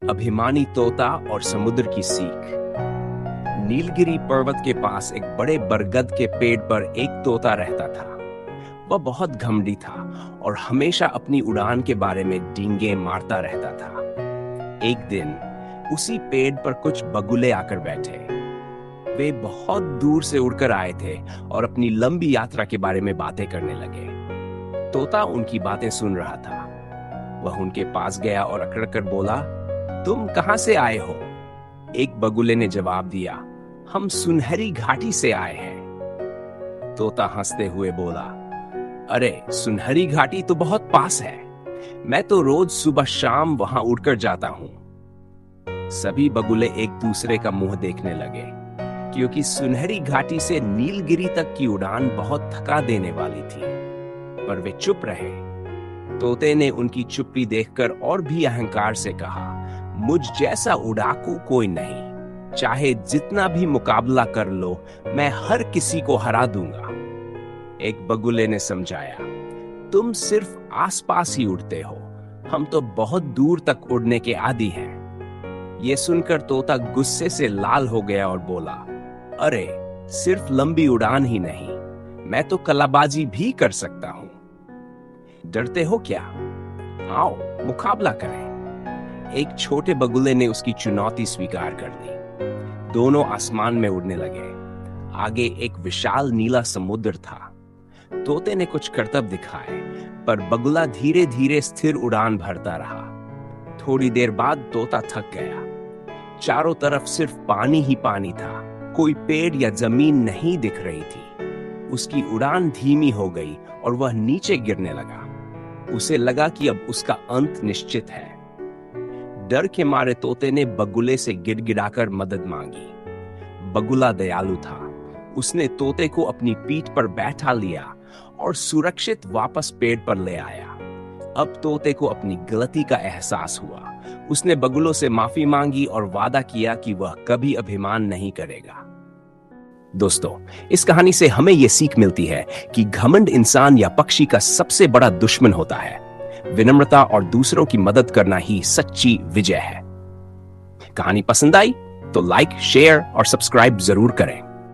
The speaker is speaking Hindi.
अभिमानी तोता और समुद्र की सीख। नीलगिरी पर्वत के पास एक बड़े बरगद के पेड़ पर एक तोता रहता था। वह बहुत घमंडी था और हमेशा अपनी उड़ान के बारे में डींगे मारता रहता था। एक दिन उसी पेड़ पर कुछ बगुले आकर बैठे। वे बहुत दूर से उड़कर आए थे और अपनी लंबी यात्रा के बारे में बातें करने लगे। तोता उनकी बातें सुन रहा था। वह उनके पास गया और अकड़कर बोला, तुम कहां से आए हो? एक बगुले ने जवाब दिया, हम सुनहरी घाटी से आए हैं। तोता हंसते हुए बोला, अरे सुनहरी घाटी तो बहुत पास है, मैं तो रोज सुबह शाम वहां उड़कर जाता हूं। सभी बगुले एक दूसरे का मुंह देखने लगे, क्योंकि सुनहरी घाटी से नीलगिरी तक की उड़ान बहुत थका देने वाली थी। पर वे चुप रहे। तोते ने उनकी चुप्पी देखकर और भी अहंकार से कहा, मुझ जैसा उड़ाकू कोई नहीं, चाहे जितना भी मुकाबला कर लो, मैं हर किसी को हरा दूंगा। एक बगुले ने समझाया, तुम सिर्फ आसपास ही उड़ते हो, हम तो बहुत दूर तक उड़ने के आदी हैं। यह सुनकर तोता गुस्से से लाल हो गया और बोला, अरे सिर्फ लंबी उड़ान ही नहीं, मैं तो कलाबाजी भी कर सकता हूं। डरते हो क्या? आओ मुकाबला करें। एक छोटे बगुले ने उसकी चुनौती स्वीकार कर ली। दोनों आसमान में उड़ने लगे। आगे एक विशाल नीला समुद्र था। तोते ने कुछ करतब दिखाए, पर बगुला धीरे धीरे स्थिर उड़ान भरता रहा। थोड़ी देर बाद तोता थक गया। चारों तरफ सिर्फ पानी ही पानी था, कोई पेड़ या जमीन नहीं दिख रही थी। उसकी उड़ान धीमी हो गई और वह नीचे गिरने लगा। उसे लगा कि अब उसका अंत निश्चित है। डर के मारे तोते ने बगुले से गिड़गिड़ाकर मदद मांगी। बगुला दयालु था। उसने तोते को अपनी पीठ पर बैठा लिया और सुरक्षित वापस पेड़ पर ले आया। अब तोते को अपनी गलती का एहसास हुआ। उसने बगुलों से माफी मांगी और वादा किया कि वह कभी अभिमान नहीं करेगा। दोस्तों, इस कहानी से हमें यह सीख मिलती है कि घमंड इंसान या पक्षी का सबसे बड़ा दुश्मन होता है। विनम्रता और दूसरों की मदद करना ही सच्ची विजय है। कहानी पसंद आई तो लाइक, शेयर और सब्सक्राइब जरूर करें।